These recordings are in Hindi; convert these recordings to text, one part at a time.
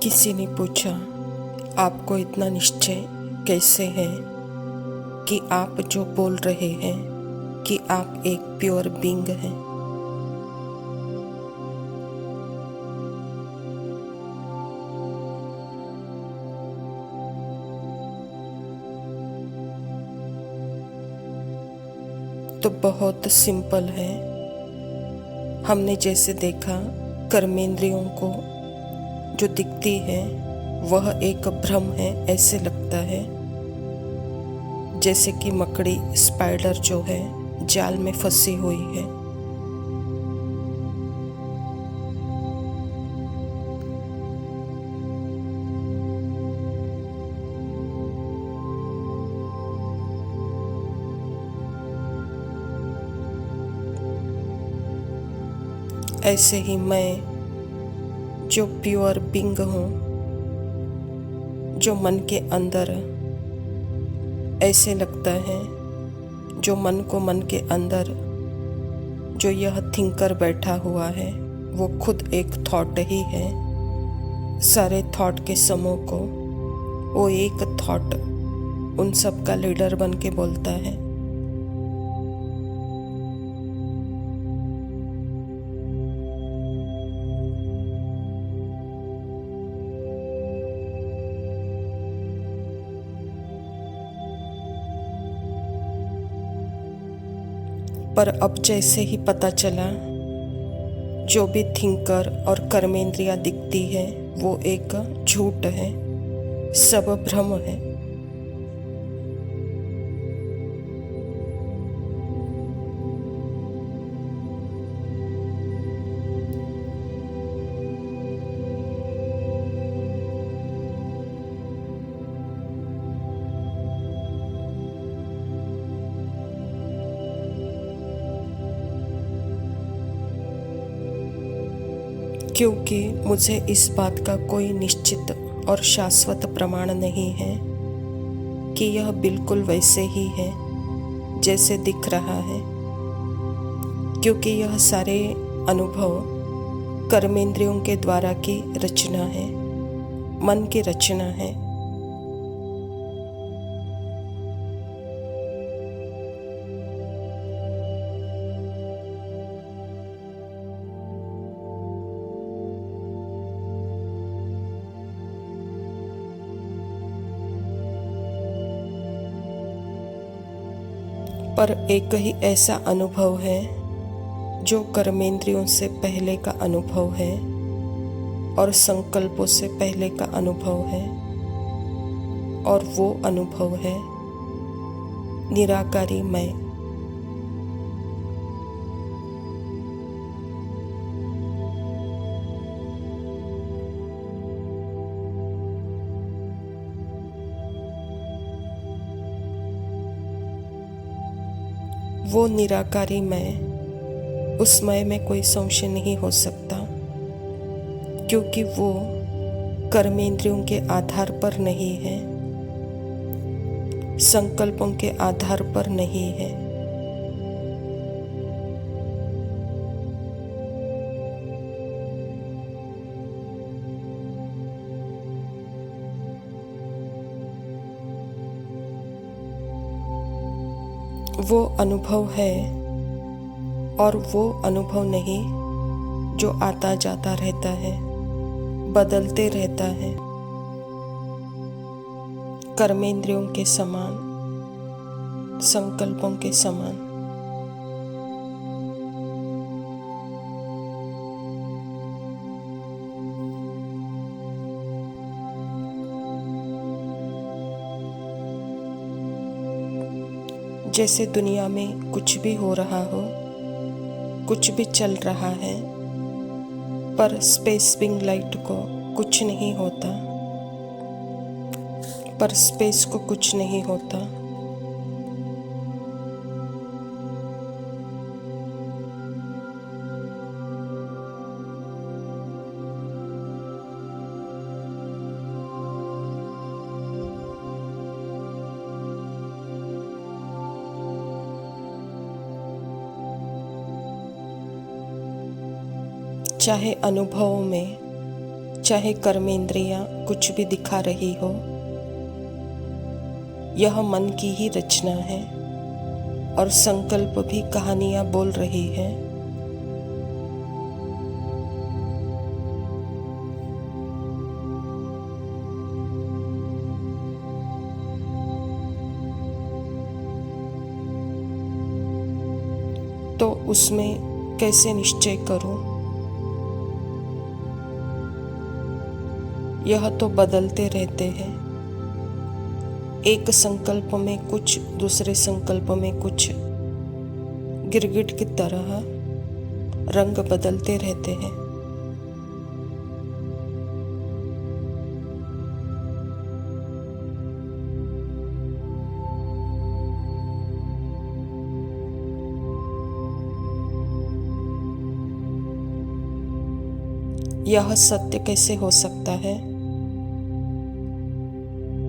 किसी ने पूछा, आपको इतना निश्चय कैसे है कि आप जो बोल रहे हैं कि आप एक प्योर बीइंग हैं। तो बहुत सिंपल है। हमने जैसे देखा, कर्मेंद्रियों को जो दिखती है वह एक भ्रम है। ऐसे लगता है जैसे कि मकड़ी, स्पाइडर जो है जाल में फंसी हुई है। ऐसे ही मैं जो प्योर बीइंग हूँ, जो मन के अंदर ऐसे लगता है, जो मन के अंदर जो यह थिंकर बैठा हुआ है वो खुद एक थॉट ही है। सारे थॉट के समूह को वो एक थॉट उन सब का लीडर बन के बोलता है। पर अब जैसे ही पता चला, जो भी थिंकर और कर्मेंद्रियां दिखती है वो एक झूठ है, सब भ्रम है। क्योंकि मुझे इस बात का कोई निश्चित और शाश्वत प्रमाण नहीं है कि यह बिल्कुल वैसे ही है जैसे दिख रहा है, क्योंकि यह सारे अनुभव कर्मेंद्रियों के द्वारा की रचना है, मन की रचना है। पर एक ही ऐसा अनुभव है जो कर्मेंद्रियों से पहले का अनुभव है और संकल्पों से पहले का अनुभव है, और वो अनुभव है निराकारी मैं। वो निराकारी मैं, उस मैं में कोई संशय नहीं हो सकता, क्योंकि वो कर्मेंद्रियों के आधार पर नहीं है, संकल्पों के आधार पर नहीं है। वो अनुभव है और वो अनुभव नहीं जो आता जाता रहता है, बदलते रहता है, कर्मेंद्रियों के समान, संकल्पों के समान। जैसे दुनिया में कुछ भी हो रहा हो, कुछ भी चल रहा है, पर स्पेस बिंग लाइट को कुछ नहीं होता, पर स्पेस को कुछ नहीं होता। चाहे अनुभवों में, चाहे कर्मेंद्रियां कुछ भी दिखा रही हो, यह मन की ही रचना है और संकल्प भी कहानियां बोल रही है। तो उसमें कैसे निश्चय करूं? यह तो बदलते रहते हैं, एक संकल्प में कुछ, दूसरे संकल्प में कुछ, गिरगिट की तरह रंग बदलते रहते हैं। यह सत्य कैसे हो सकता है?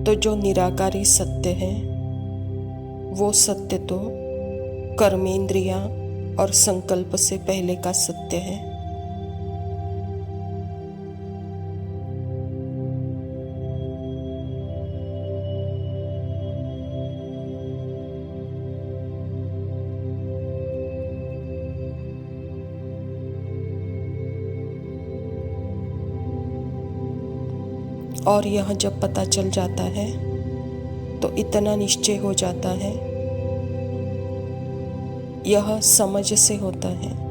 तो जो निराकारी सत्य है, वो सत्य तो कर्मेंद्रियां और संकल्प से पहले का सत्य है। और यह जब पता चल जाता है तो इतना निश्चय हो जाता है, यह समझ से होता है।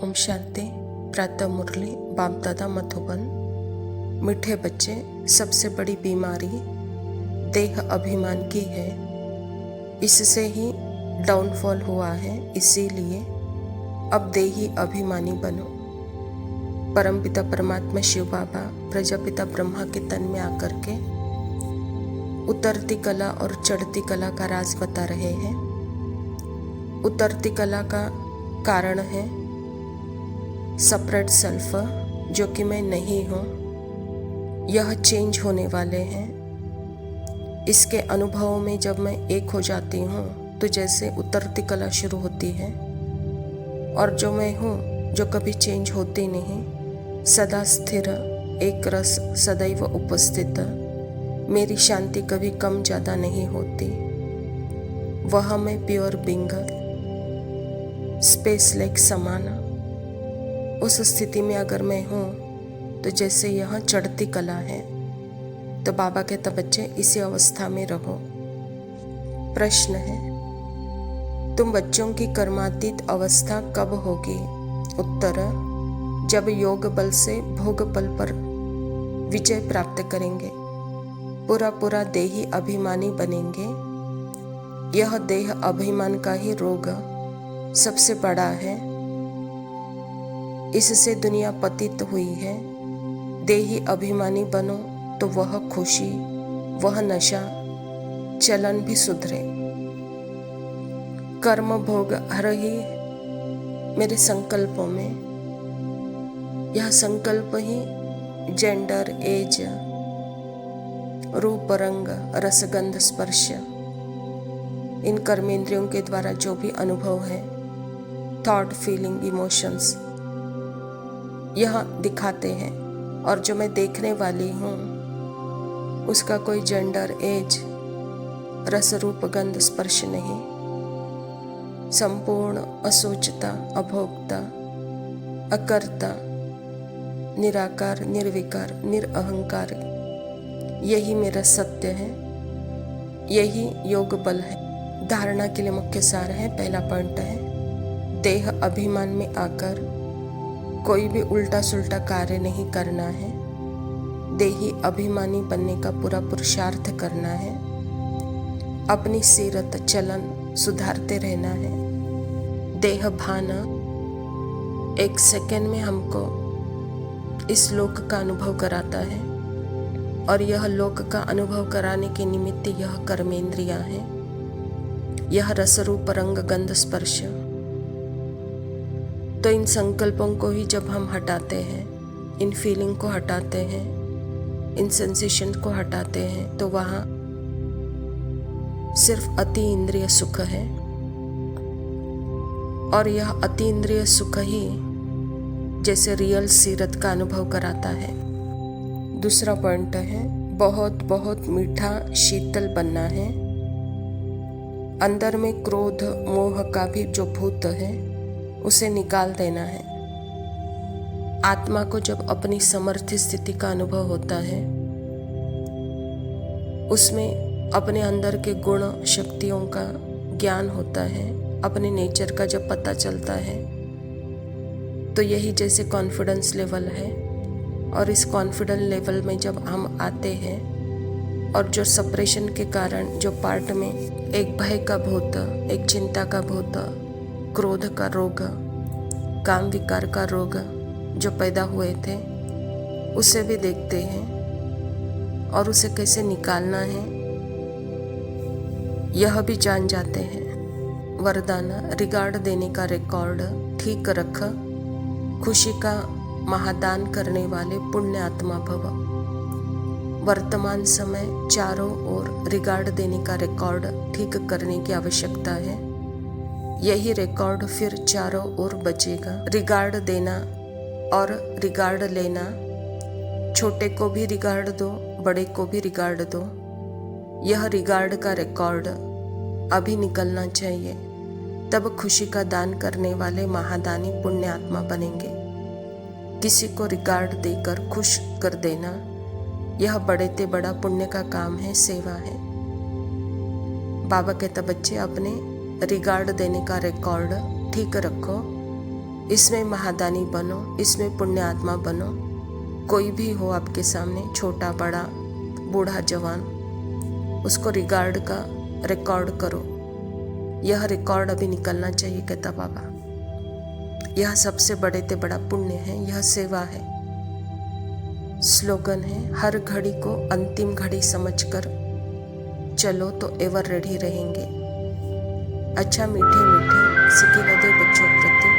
ओम शांति। प्रातः मुरली बाप दादा मधुबन। मीठे बच्चे, सबसे बड़ी बीमारी देह अभिमान की है, इससे ही डाउनफॉल हुआ है। इसीलिए अब देही अभिमानी बनो। परमपिता परमात्मा शिव बाबा प्रजापिता ब्रह्मा के तन में आकर के उतरती कला और चढ़ती कला का राज बता रहे हैं। उतरती कला का कारण है सेपरेट सेल्फ, जो कि मैं नहीं हूँ, यह चेंज होने वाले हैं। इसके अनुभव में जब मैं एक हो जाती हूँ तो जैसे उतरती कला शुरू होती है, और जो मैं हूँ जो कभी चेंज होती नहीं, सदा स्थिर एक रस सदैव उपस्थित, मेरी शांति कभी कम ज़्यादा नहीं होती, वह मैं प्योर बीइंग, स्पेस लाइक समान, उस स्थिति में अगर मैं हूँ तो जैसे यह चढ़ती कला है। तो बाबा कहता बच्चे इसी अवस्था में रहो। प्रश्न है, तुम बच्चों की कर्मातीत अवस्था कब होगी? उत्तर, जब योग बल से भोग बल पर विजय प्राप्त करेंगे, पूरा पूरा देही अभिमानी बनेंगे। यह देह अभिमान का ही रोग सबसे बड़ा है, इससे दुनिया पतित हुई है। देही अभिमानी बनो तो वह खुशी, वह नशा, चलन भी सुधरे। कर्म भोग हर ही मेरे संकल्पों में, यह संकल्प ही जेंडर, एज, रूप, रंग, रसगंध, स्पर्श, इन कर्मेंद्रियों के द्वारा जो भी अनुभव है, थॉट, फीलिंग, इमोशंस, यह दिखाते हैं। और जो मैं देखने वाली हूँ उसका कोई जेंडर, एज, रस, रूप, गंध, स्पर्श नहीं। संपूर्ण असोचता, अभोक्ता, अकर्ता, निराकार, निर्विकार, निरअहंकार, यही मेरा सत्य है, यही योग बल है। धारणा के लिए मुख्य सार है। पहला पॉइंट है, देह अभिमान में आकर कोई भी उल्टा सुल्टा कार्य नहीं करना है। देही अभिमानी बनने का पूरा पुरुषार्थ करना है। अपनी सीरत, चलन सुधारते रहना है। देह भान एक सेकंड में हमको इस लोक का अनुभव कराता है, और यह लोक का अनुभव कराने के निमित्त यह कर्मेंद्रियां हैं, यह रस रूप रंग गंध स्पर्श। तो इन संकल्पों को ही जब हम हटाते हैं, इन फीलिंग को हटाते हैं, इन सेंसेशन को हटाते हैं, तो वहाँ सिर्फ अति इंद्रिय सुख है, और यह अति इंद्रिय सुख ही जैसे रियल सीरत का अनुभव कराता है। दूसरा पॉइंट है बहुत बहुत मीठा शीतल बनना है। अंदर में क्रोध मोह का भी जो भूत है उसे निकाल देना है। आत्मा को जब अपनी समर्थ स्थिति का अनुभव होता है, उसमें अपने अंदर के गुण शक्तियों का ज्ञान होता है, अपने नेचर का जब पता चलता है, तो यही जैसे कॉन्फिडेंस लेवल है। और इस कॉन्फिडेंस लेवल में जब हम आते हैं, और जो सप्रेशन के कारण जो पार्ट में एक भय का भूत, एक चिंता का भूत, क्रोध का रोग, काम विकार का रोग जो पैदा हुए थे, उसे भी देखते हैं और उसे कैसे निकालना है यह भी जान जाते हैं। वरदान रिगार्ड देने का रिकॉर्ड ठीक रख, खुशी का महादान करने वाले पुण्य आत्मा भव। वर्तमान समय चारों ओर रिगार्ड देने का रिकॉर्ड ठीक करने की आवश्यकता है। यही रिकॉर्ड फिर चारों ओर बचेगा। रिगार्ड देना और रिगार्ड लेना, छोटे को भी रिगार्ड दो, बड़े को भी रिगार्ड दो। यह रिगार्ड का रिकॉर्ड अभी निकलना चाहिए, तब खुशी का दान करने वाले महादानी पुण्य आत्मा बनेंगे। किसी को रिगार्ड देकर खुश कर देना, यह बड़े ते बड़ा पुण्य का काम है, सेवा है। बाबा कहता बच्चे अपने रिगार्ड देने का रिकॉर्ड ठीक रखो, इसमें महादानी बनो, इसमें पुण्य आत्मा बनो। कोई भी हो आपके सामने, छोटा बड़ा बूढ़ा जवान, उसको रिगार्ड का रिकॉर्ड करो। यह रिकॉर्ड अभी निकलना चाहिए, कहता बाबा। यह सबसे बड़े ते बड़ा पुण्य है, यह सेवा है। स्लोगन है, हर घड़ी को अंतिम घड़ी समझकर चलो तो एवर रेडी रहेंगे। अच्छा मीठे मीठे सिके लदे बच्चों प्रति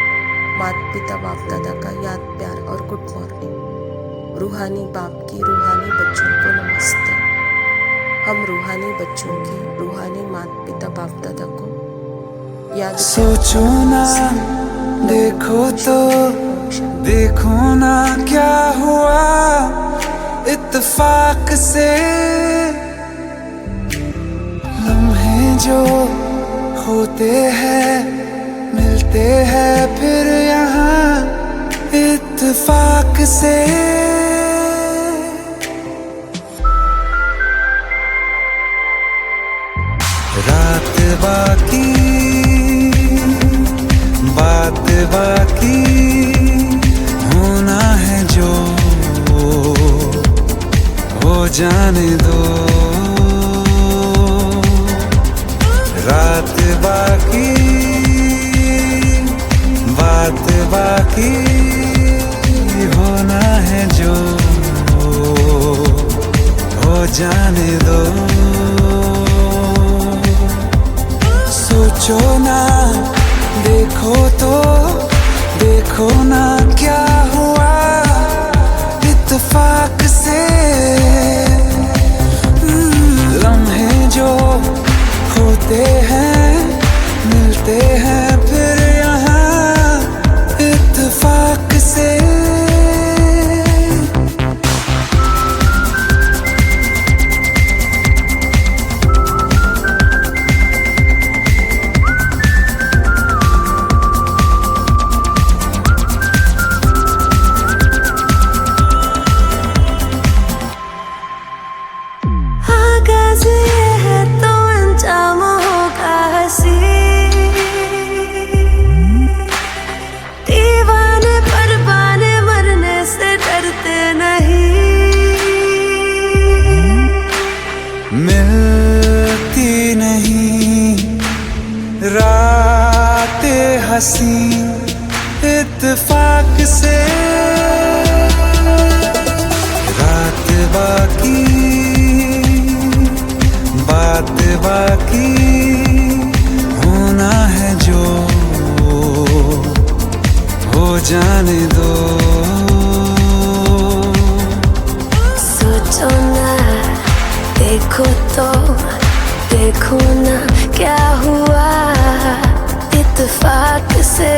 माता पिता बाप दादा का याद प्यार और गुड मॉर्निंग। रूहानी बाप की रूहानी बच्चों को नमस्ते। हम रूहानी बच्चों की रूहानी माता पिता बाप दादा को याद। सोचो ना, देखो तो देखो ना क्या हुआ इत्तेफाक से। लम्हे जो होते हैं मिलते हैं फिर यहाँ इत्तेफाक से। रात बाकी बात बाकी होना है जो हो जाने दो। रात बाकी बात बाकी होना है जो हो जाने दो। सोचो ना, देखो तो देखो ना क्या हुआ इत्तेफाक से। लम्हे जो होते हैं मिलते हैं फिर यहाँ इत्तेफाक से। मिलती नहीं रातें हसी इत्तेफाक से। रात बाकी बात बाकी होना है जो हो जाने दो। सोचो ना, देखो तो देखो ना क्या हुआ इत्तेफाक से।